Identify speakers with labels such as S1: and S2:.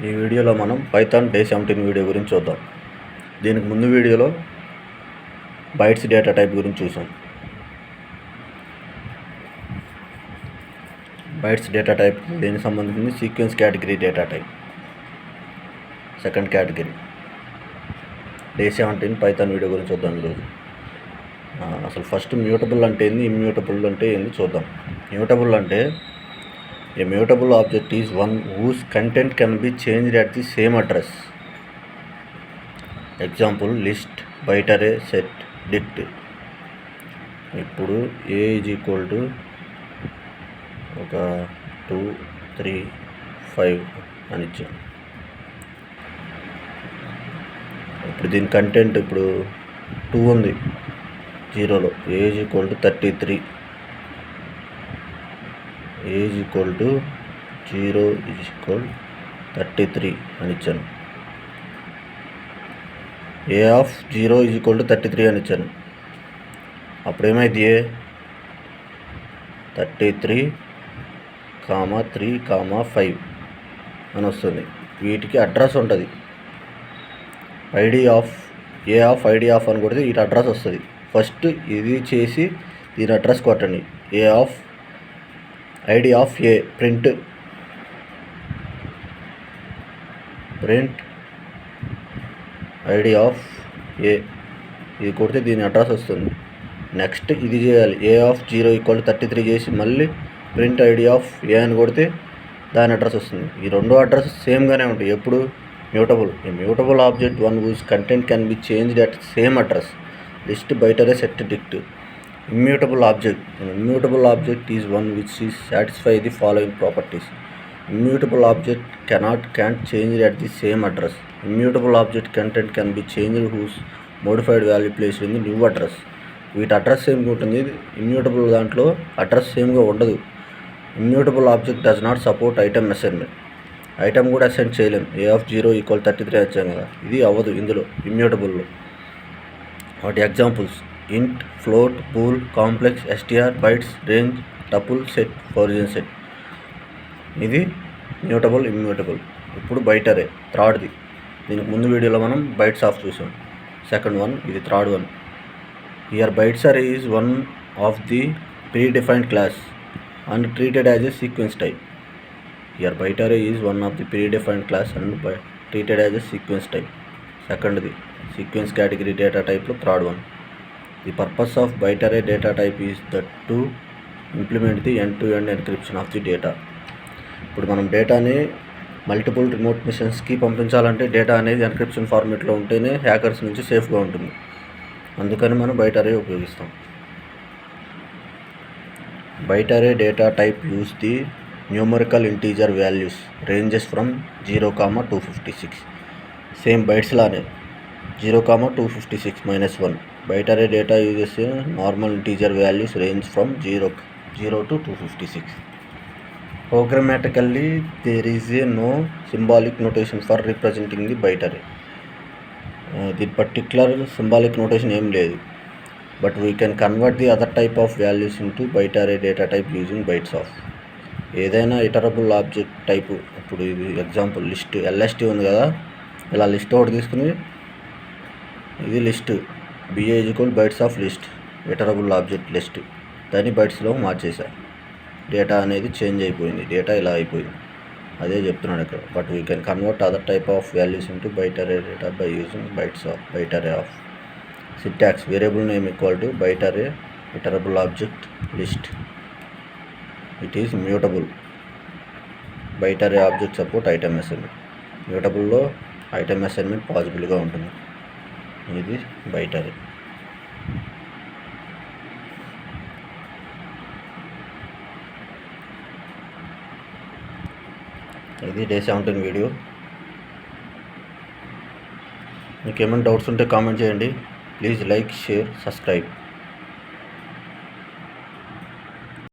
S1: ఈ వీడియోలో మనం పైథాన్ డే 17 వీడియో గురించి చూద్దాం. దీనికి ముందు వీడియోలో బైట్స్ డేటా టైప్ గురించి చూసాం. బైట్స్ డేటా టైప్ దీనికి సంబంధించింది sequence category data type, second category. Day 17 Python video గురించి చూద్దాం ఈరోజు. అసలు ఫస్ట్ మ్యూటబుల్ అంటే ఏంది, ఇమ్యూటబుల్ అంటే ఏంది చూద్దాం. మ్యూటబుల్ అంటే a mutable object is one whose content can be changed at the same address. Example, list, byte array, set, dict. ఇప్పుడు a is equal to ఒక 2, 3, 5 అని ఇచ్చాం. ఇప్పుడు దీని కంటెంట్ ఇప్పుడు 2 ఉంది 0లో. a is equal to 33. a is equal to 0 is equal 33 అని ఇచ్చాను. a of 0 is equal to 33 అని ఇచ్చాను. అప్పుడు ఏమైంది, a 33, 3, 5 అని వస్తుంది. వీటికి అడ్రస్ ఉంటుంది. ID of A of ID of అని కొడితే వీటి అడ్రస్ వస్తుంది. ఫస్ట్ ఇది చేసి దీని అడ్రస్ కొట్టండి. A of ID of a print ID of a ఇది కొడితే దీని అడ్రస్ వస్తుంది. నెక్స్ట్ ఇది చేయాలి. ఏ ఆఫ్ 0 ఈక్వల్ 33 చేసి మళ్ళీ ప్రింట్ ఐడి ఆఫ్ ఏ అని కొడితే దాని అడ్రస్ వస్తుంది. ఈ రెండు అడ్రస్ సేమ్గానే ఉంటాయి. ఎప్పుడు మ్యూటబుల్. ఈ mutable object one whose content can be changed at same address. List, byte array, set, dict. Immutable object. An immutable object is one which is satisfy the following properties. Immutable object can't change at the same address. Immutable object content can be changed whose modified value placed in the new address. వీటి address సేమ్గా ఉంటుంది. Immutable దాంట్లో address సేమ్గా ఉండదు. Immutable object does not support item assignment. Item కూడా assign చేయలేం. ఏ of 0 equal 33 వచ్చాను కదా, ఇది అవ్వదు ఇందులో ఇమ్యూటబుల్లో. వాటి examples int, float, bool, complex, str, bytes, range, tuple, set, frozen set. ఇది మ్యూటబుల్, ఇమ్యూటబుల్. ఇప్పుడు బైట్ అరే థర్డ్ది. దీనికి ముందు వీడియోలో మనం బైట్స్ ఆఫ్ చూసాం. సెకండ్ వన్, ఇది third one. Here bytes array is one of the predefined class and treated as a sequence type. Here byte array is one of the predefined class and treated as a sequence type. సెకండ్ది sequence category data టైప్లో third one. The purpose of byte array data type is that to implement the end-to-end encryption of the data. ఇప్పుడు మనం డేటాని multiple remote మిషన్స్కి పంపించాలంటే data అనేది encryption ఫార్మేట్లో ఉంటేనే hackers నుంచి సేఫ్గా ఉంటుంది. అందుకని మనం బైట్ అరే ఉపయోగిస్తాం. Byte array data type use the numerical integer values ranges from 0, 256. Same bytes లానే 0, 256 - 1. Byte array data uses normal integer values range from 0 to 256. Programmatically, there is no symbolic notation for representing the byte array. The particular symbolic notation ఏం లేదు. But we can convert the other type of values into byte array data type using bytes of. ఏదైనా iterable object type. ఇప్పుడు ఇది example list, LST ఉంది కదా, ఇలా list ఒకటి తీసుకుని ఇది list BA is equal bytes of list, iterable object list, దాన్ని బైట్స్లో మార్చేసా. డేటా అనేది చేంజ్ అయిపోయింది, డేటా ఇలా అయిపోయింది. అదే చెప్తున్నాడు ఇక్కడ. But we can convert other type of values into byte array data by using bytes of byte array of. Syntax variable name equal to byte array iterable object list. It is mutable. Byte array object support item assignment. మ్యూటబుల్లో item assignment పాసిబుల్గా ఉంటుంది. ఇది byte అరే. ఇది day 17 video. మీకు ఏమైనా doubts ఉంటే comment చేయండి. Please like, share, subscribe.